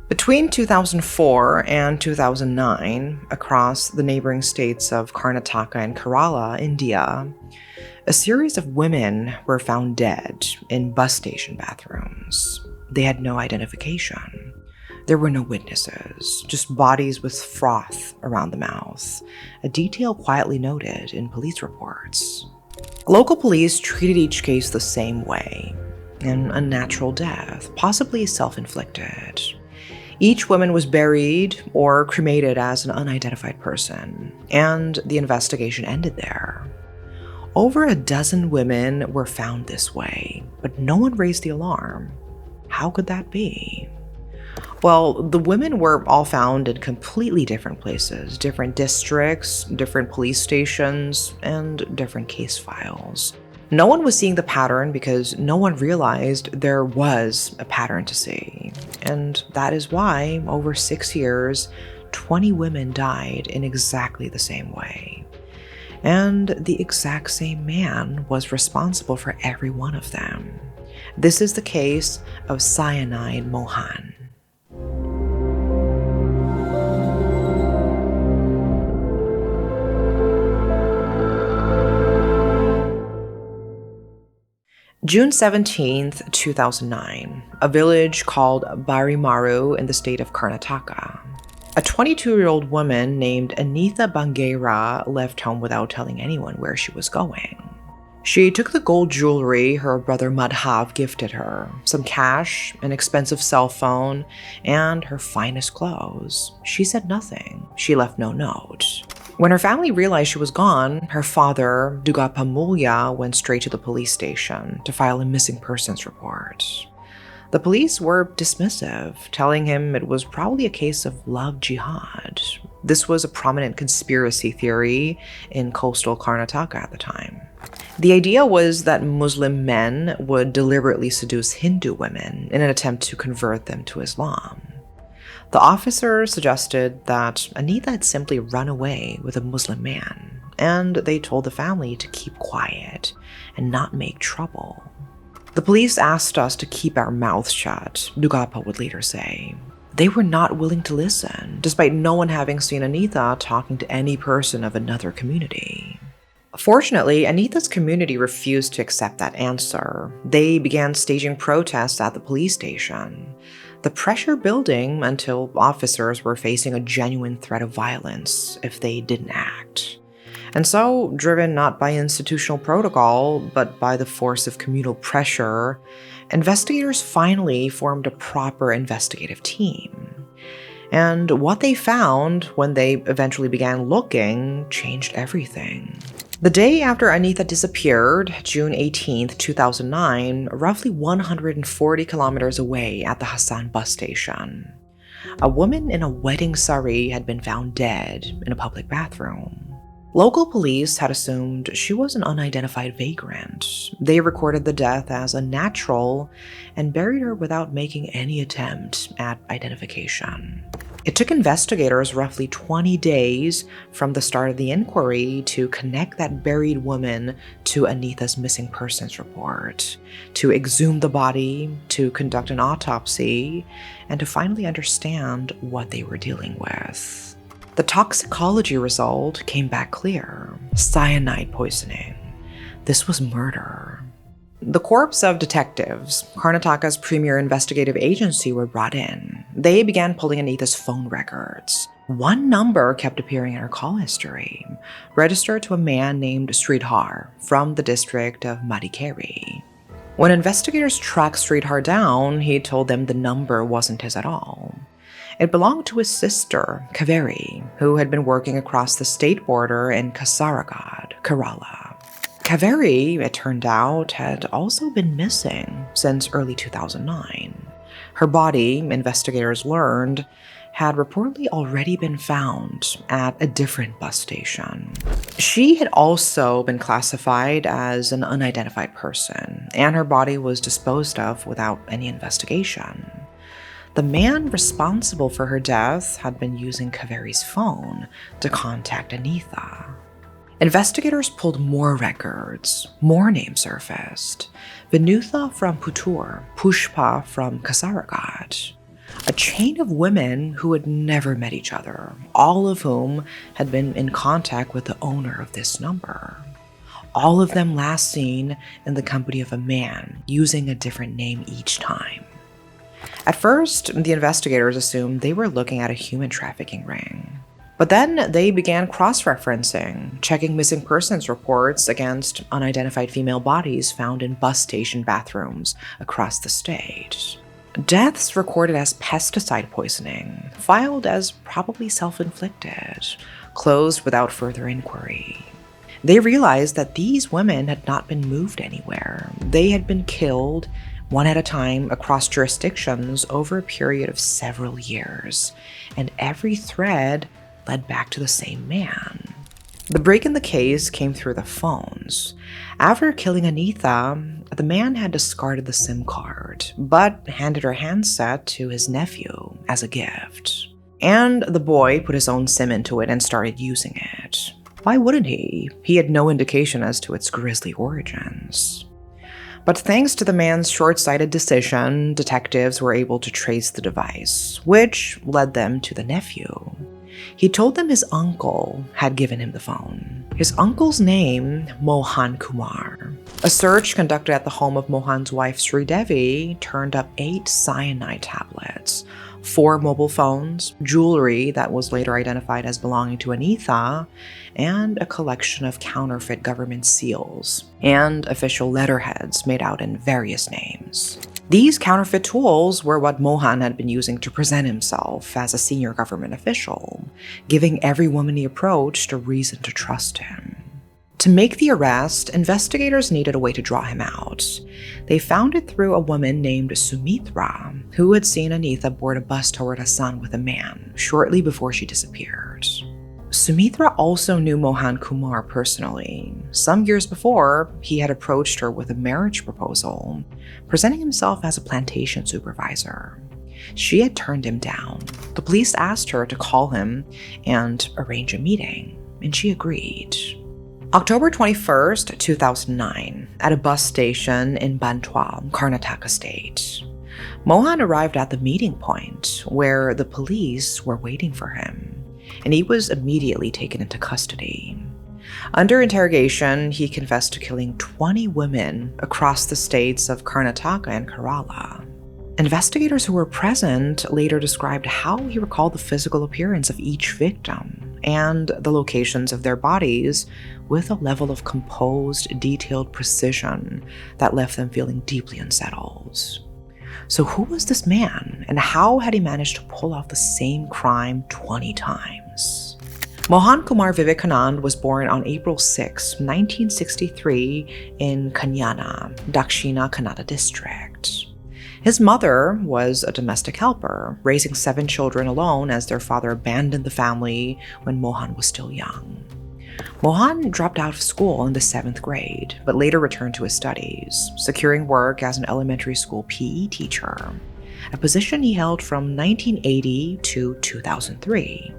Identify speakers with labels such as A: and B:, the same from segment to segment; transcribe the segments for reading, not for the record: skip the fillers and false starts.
A: Between 2004 and 2009, across the neighboring states of Karnataka and Kerala, India, a series of women were found dead in bus station bathrooms. They had no identification. There were no witnesses, just bodies with froth around the mouth, a detail quietly noted in police reports. Local police treated each case the same way, an unnatural death, possibly self-inflicted. Each woman was buried or cremated as an unidentified person, and the investigation ended there. Over a dozen women were found this way, but no one raised the alarm. How could that be? Well, the women were all found in completely different places, different districts, different police stations, and different case files. No one was seeing the pattern because no one realized there was a pattern to see. And that is why, over 6 years, 20 women died in exactly the same way. And the exact same man was responsible for every one of them. This is the case of Cyanide Mohan. June 17th, 2009, a village called Barimaru in the state of Karnataka. A 22-year-old woman named Anita Bangeira left home without telling anyone where she was going. She took the gold jewelry her brother Madhav gifted her, some cash, an expensive cell phone, and her finest clothes. She said nothing. She left no note. When her family realized she was gone, her father, Darkasiawithmegan, went straight to the police station to file a missing persons report. The police were dismissive, telling him it was probably a case of love jihad. This was a prominent conspiracy theory in coastal Karnataka at the time. The idea was that Muslim men would deliberately seduce Hindu women in an attempt to convert them to Islam. The officer suggested that Anita had simply run away with a Muslim man, and they told the family to keep quiet and not make trouble. The police asked us to keep our mouths shut, Dugapa would later say. They were not willing to listen, despite no one having seen Anita talking to any person of another community. Fortunately, Anita's community refused to accept that answer. They began staging protests at the police station, the pressure building until officers were facing a genuine threat of violence if they didn't act. And so, driven not by institutional protocol, but by the force of communal pressure, investigators finally formed a proper investigative team. And what they found when they eventually began looking changed everything. The day after Anita disappeared, June 18, 2009, roughly 140 kilometers away at the Hassan bus station, a woman in a wedding sari had been found dead in a public bathroom. Local police had assumed she was an unidentified vagrant. They recorded the death as unnatural and buried her without making any attempt at identification. It took investigators roughly 20 days from the start of the inquiry to connect that buried woman to Anita's missing persons report, to exhume the body, to conduct an autopsy, and to finally understand what they were dealing with. The toxicology result came back clear: cyanide poisoning. This was murder. The corps of detectives, Karnataka's premier investigative agency, were brought in. They began pulling Anita's phone records. One number kept appearing in her call history, registered to a man named Sridhar from the district of Madikeri. When investigators tracked Sridhar down, he told them the number wasn't his at all. It belonged to his sister, Kaveri, who had been working across the state border in Kasaragod, Kerala. Kaveri, it turned out, had also been missing since early 2009. Her body, investigators learned, had reportedly already been found at a different bus station. She had also been classified as an unidentified person, and her body was disposed of without any investigation. The man responsible for her death had been using Kaveri's phone to contact Anita. Investigators pulled more records, more names surfaced. Vinutha from Puttur, Pushpa from Kasaragod. A chain of women who had never met each other, all of whom had been in contact with the owner of this number. All of them last seen in the company of a man, using a different name each time. At first, the investigators assumed they were looking at a human trafficking ring. But then they began cross-referencing, checking missing persons reports against unidentified female bodies found in bus station bathrooms across the state. Deaths recorded as pesticide poisoning, filed as probably self-inflicted, closed without further inquiry. They realized that these women had not been moved anywhere. They had been killed one at a time across jurisdictions over a period of several years, and every thread led back to the same man. The break in the case came through the phones. After killing Anita, the man had discarded the SIM card, but handed her handset to his nephew as a gift. And the boy put his own SIM into it and started using it. Why wouldn't he? He had no indication as to its grisly origins. But thanks to the man's short-sighted decision, detectives were able to trace the device, which led them to the nephew. He told them his uncle had given him the phone. His uncle's name, Mohan Kumar. A search conducted at the home of Mohan's wife, Sridevi, turned up 8 cyanide tablets, 4 mobile phones, jewelry that was later identified as belonging to Anita, and a collection of counterfeit government seals and official letterheads made out in various names. These counterfeit tools were what Mohan had been using to present himself as a senior government official, giving every woman he approached a reason to trust him. To make the arrest, investigators needed a way to draw him out. They found it through a woman named Sumitra, who had seen Anita board a bus toward Hassan with a man shortly before she disappeared. Sumitra also knew Mohan Kumar personally. Some years before, he had approached her with a marriage proposal, presenting himself as a plantation supervisor. She had turned him down. The police asked her to call him and arrange a meeting, and she agreed. October 21st, 2009, at a bus station in Bantwa, Karnataka state. Mohan arrived at the meeting point where the police were waiting for him, and he was immediately taken into custody. Under interrogation, he confessed to killing 20 women across the states of Karnataka and Kerala. Investigators who were present later described how he recalled the physical appearance of each victim and the locations of their bodies with a level of composed, detailed precision that left them feeling deeply unsettled. So who was this man, and how had he managed to pull off the same crime 20 times? Mohan Kumar Vivekanand was born on April 6, 1963 in Kanyana, Dakshina Kannada district. His mother was a domestic helper, raising 7 children alone as their father abandoned the family when Mohan was still young. Mohan dropped out of school in the 7th grade, but later returned to his studies, securing work as an elementary school PE teacher, a position he held from 1980 to 2003.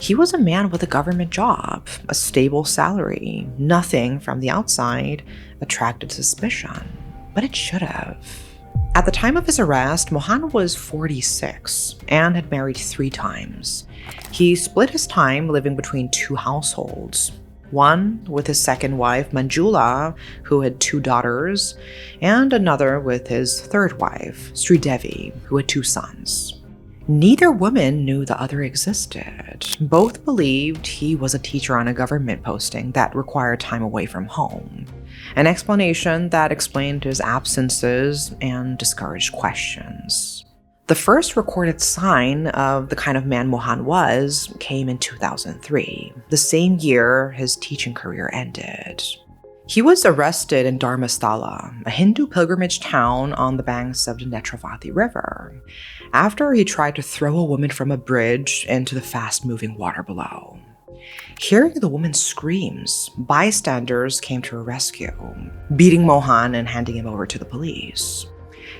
A: He was a man with a government job, a stable salary. Nothing from the outside attracted suspicion, but it should have. At the time of his arrest, Mohan was 46 and had married 3 times. He split his time living between 2 households. One with his second wife, Manjula, who had 2 daughters, and another with his 3rd wife, Sridevi, who had 2 sons. Neither woman knew the other existed. Both believed he was a teacher on a government posting that required time away from home, an explanation that explained his absences and discouraged questions. The first recorded sign of the kind of man Mohan was came in 2003, the same year his teaching career ended. He was arrested in Dharmasthala, a Hindu pilgrimage town on the banks of the Netravati River, after he tried to throw a woman from a bridge into the fast-moving water below. Hearing the woman's screams, bystanders came to her rescue, beating Mohan and handing him over to the police.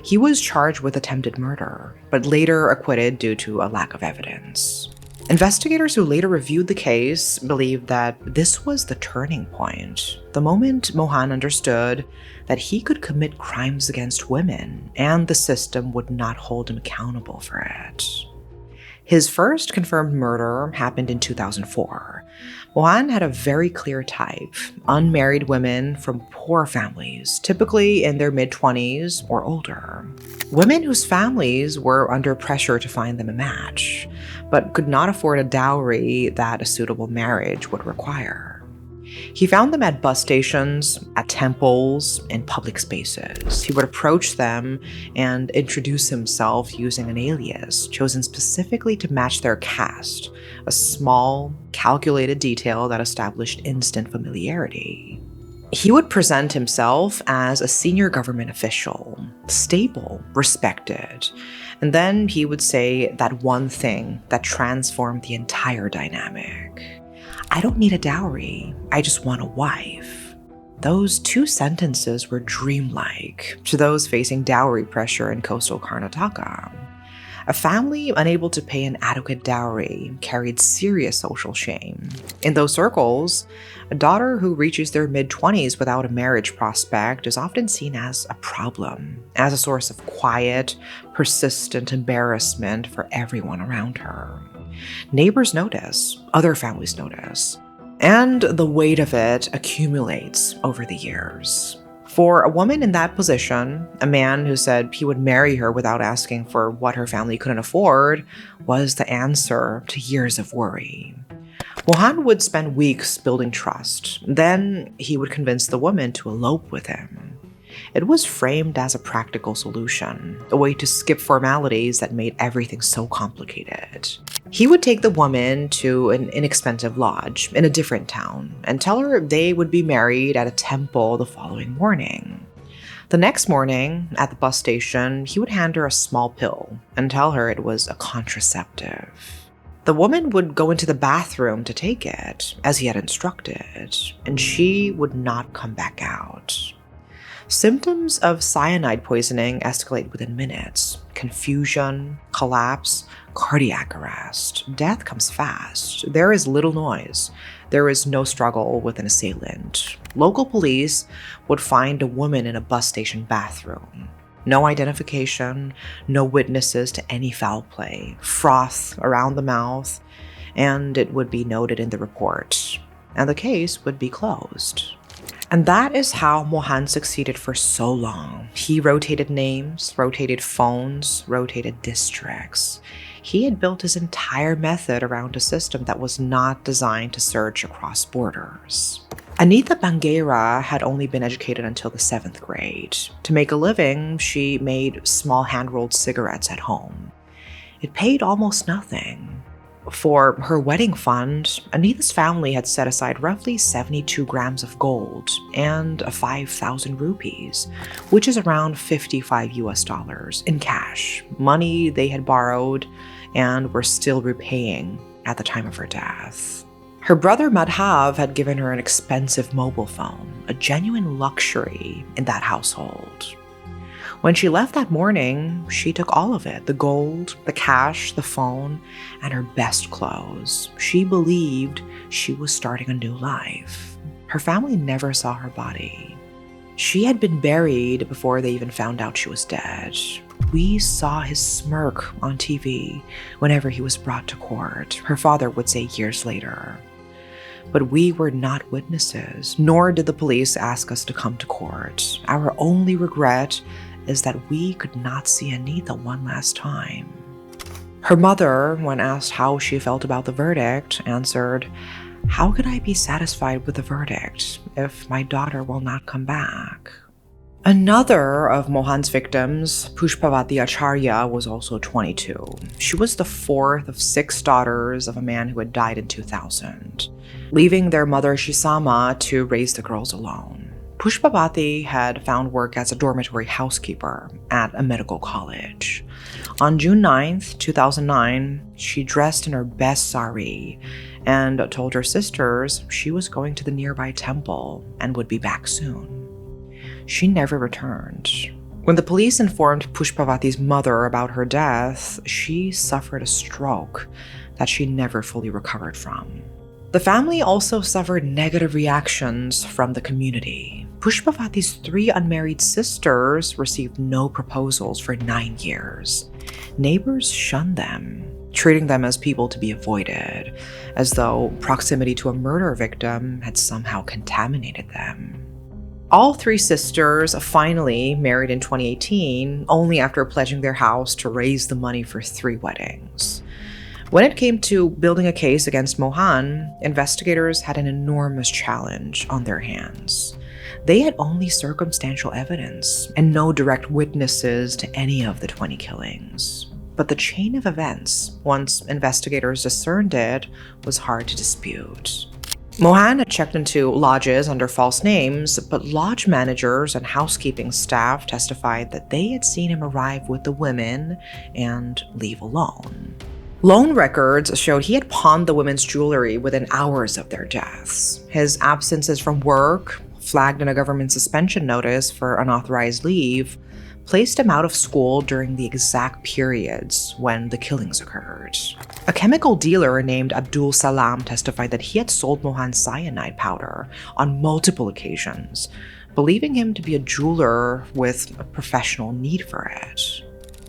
A: He was charged with attempted murder, but later acquitted due to a lack of evidence. Investigators who later reviewed the case believed that this was the turning point, the moment Mohan understood that he could commit crimes against women and the system would not hold him accountable for it. His first confirmed murder happened in 2004. Mohan had a very clear type: unmarried women from poor families, typically in their mid-20s or older. Women whose families were under pressure to find them a match, but could not afford a dowry that a suitable marriage would require. He found them at bus stations, at temples, in public spaces. He would approach them and introduce himself using an alias chosen specifically to match their caste, a small, calculated detail that established instant familiarity. He would present himself as a senior government official, stable, respected, and then he would say that one thing that transformed the entire dynamic: "I don't need a dowry, I just want a wife." Those two sentences were dreamlike to those facing dowry pressure in coastal Karnataka. A family unable to pay an adequate dowry carried serious social shame. In those circles, a daughter who reaches their mid-20s without a marriage prospect is often seen as a problem, as a source of quiet, persistent embarrassment for everyone around her. Neighbors notice, other families notice, and the weight of it accumulates over the years. For a woman in that position, a man who said he would marry her without asking for what her family couldn't afford was the answer to years of worry. Mohan would spend weeks building trust. Then he would convince the woman to elope with him. It was framed as a practical solution, a way to skip formalities that made everything so complicated. He would take the woman to an inexpensive lodge in a different town and tell her they would be married at a temple the following morning. The next morning, at the bus station, he would hand her a small pill and tell her it was a contraceptive. The woman would go into the bathroom to take it, as he had instructed, and she would not come back out. Symptoms of cyanide poisoning escalate within minutes: confusion, collapse, cardiac arrest. Death comes fast. There is little noise. There is no struggle with an assailant. Local police would find a woman in a bus station bathroom. No identification, no witnesses to any foul play, froth around the mouth, and it would be noted in the report, and the case would be closed. And that is how Mohan succeeded for so long. He rotated names, rotated phones, rotated districts. He had built his entire method around a system that was not designed to search across borders. Anita Banguera had only been educated until the 7th grade. To make a living, she made small hand-rolled cigarettes at home. It paid almost nothing. For her wedding fund, Anita's family had set aside roughly 72 grams of gold and 5,000 rupees, which is around $55 in cash, money they had borrowed and were still repaying at the time of her death. Her brother Madhav had given her an expensive mobile phone, a genuine luxury in that household. When she left that morning, she took all of it: the gold, the cash, the phone, and her best clothes. She believed she was starting a new life. Her family never saw her body. She had been buried before they even found out she was dead. We saw his smirk on TV whenever he was brought to court, her father would say years later. But we were not witnesses, nor did the police ask us to come to court. Our only regret is that we could not see Anita one last time. Her mother, when asked how she felt about the verdict, answered, "How could I be satisfied with the verdict if my daughter will not come back?" Another of Mohan's victims, Pushpavati Acharya, was also 22. She was the 4th of 6 daughters of a man who had died in 2000, leaving their mother Shisama to raise the girls alone. Pushpavati had found work as a dormitory housekeeper at a medical college. On June 9th, 2009, she dressed in her best sari and told her sisters she was going to the nearby temple and would be back soon. She never returned. When the police informed Pushpavati's mother about her death, she suffered a stroke that she never fully recovered from. The family also suffered negative reactions from the community. Pushpavati's 3 unmarried sisters received no proposals for 9 years. Neighbors shunned them, treating them as people to be avoided, as though proximity to a murder victim had somehow contaminated them. All 3 sisters finally married in 2018, only after pledging their house to raise the money for 3 weddings. When it came to building a case against Mohan, investigators had an enormous challenge on their hands. They had only circumstantial evidence and no direct witnesses to any of the 20 killings. But the chain of events, once investigators discerned it, was hard to dispute. Mohan had checked into lodges under false names, but lodge managers and housekeeping staff testified that they had seen him arrive with the women and leave alone. Loan records showed he had pawned the women's jewelry within hours of their deaths. His absences from work, flagged in a government suspension notice for unauthorized leave, placed him out of school during the exact periods when the killings occurred. A chemical dealer named Abdul Salam testified that he had sold Mohan cyanide powder on multiple occasions, believing him to be a jeweler with a professional need for it.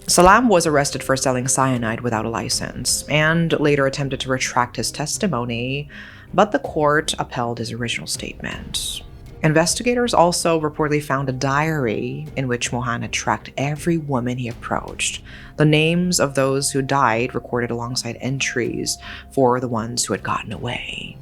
A: Salam was arrested for selling cyanide without a license and later attempted to retract his testimony, but the court upheld his original statement. Investigators also reportedly found a diary in which Mohan had tracked every woman he approached, the names of those who died recorded alongside entries for the ones who had gotten away.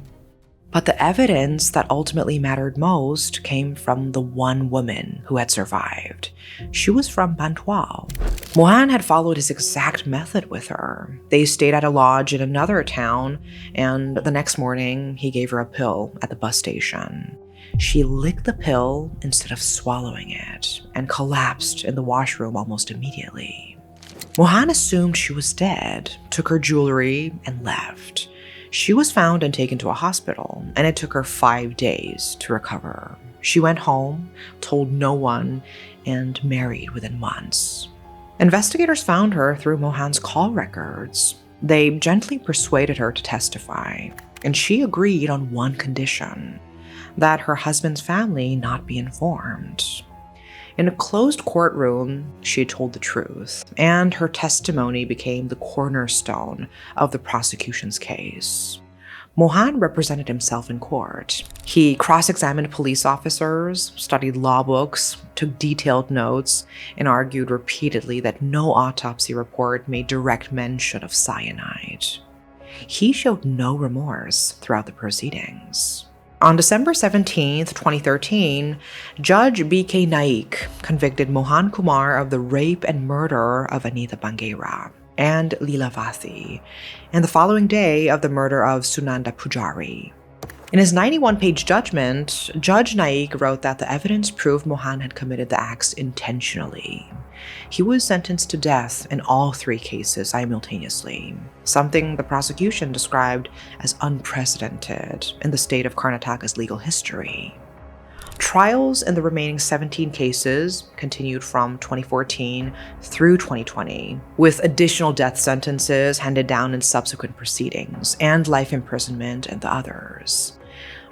A: But the evidence that ultimately mattered most came from the one woman who had survived. She was from Bantual. Mohan had followed his exact method with her. They stayed at a lodge in another town, and the next morning, he gave her a pill at the bus station. She licked the pill instead of swallowing it and collapsed in the washroom almost immediately. Mohan assumed she was dead, took her jewelry, and left. She was found and taken to a hospital, and it took her 5 days to recover. She went home, told no one, and married within months. Investigators found her through Mohan's call records. They gently persuaded her to testify, and she agreed on one condition: that her husband's family not be informed. In a closed courtroom, she told the truth, and her testimony became the cornerstone of the prosecution's case. Mohan represented himself in court. He cross-examined police officers, studied law books, took detailed notes, and argued repeatedly that no autopsy report made direct mention of cyanide. He showed no remorse throughout the proceedings. On December 17, 2013, Judge B.K. Naik convicted Mohan Kumar of the rape and murder of Anita Bangeira and Leelavathi, and the following day of the murder of Sunanda Pujari. In his 91-page judgment, Judge Naik wrote that the evidence proved Mohan had committed the acts intentionally. He was sentenced to death in all 3 cases simultaneously, something the prosecution described as unprecedented in the state of Karnataka's legal history. Trials in the remaining 17 cases continued from 2014 through 2020, with additional death sentences handed down in subsequent proceedings and life imprisonment in the others.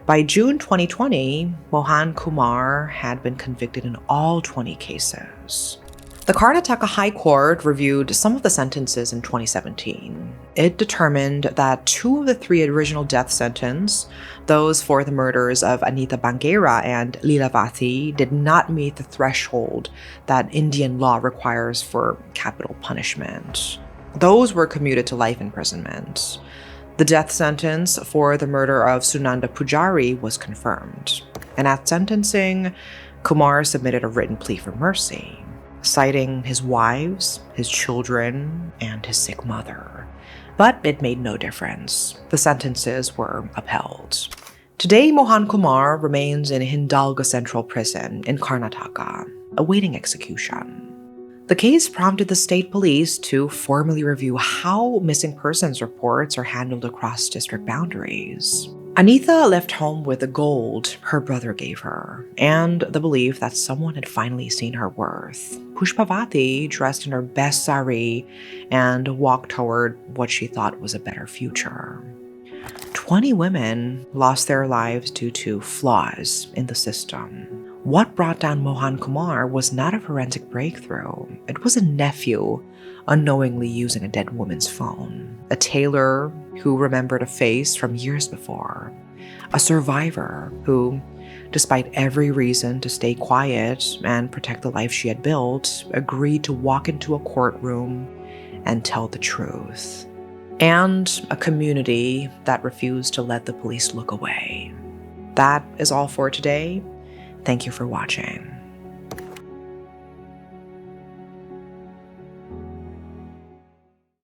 A: By June 2020, Mohan Kumar had been convicted in all 20 cases. The Karnataka High Court reviewed some of the sentences in 2017. It determined that 2 of the 3 original death sentences, those for the murders of Anita Bangeira and Leelavathi, did not meet the threshold that Indian law requires for capital punishment. Those were commuted to life imprisonment. The death sentence for the murder of Sunanda Pujari was confirmed, and at sentencing, Kumar submitted a written plea for mercy, citing his wives, his children, and his sick mother. But it made no difference. The sentences were upheld. Today, Mohan Kumar remains in Hindalgo Central Prison in Karnataka, awaiting execution. The case prompted the state police to formally review how missing persons reports are handled across district boundaries. Anita left home with the gold her brother gave her, and the belief that someone had finally seen her worth. Pushpavati dressed in her best sari and walked toward what she thought was a better future. 20 women lost their lives due to flaws in the system. What brought down Mohan Kumar was not a forensic breakthrough. It was a nephew unknowingly using a dead woman's phone, a tailor who remembered a face from years before, a survivor who, despite every reason to stay quiet and protect the life she had built, agreed to walk into a courtroom and tell the truth, and a community that refused to let the police look away. That is all for today. Thank you for watching.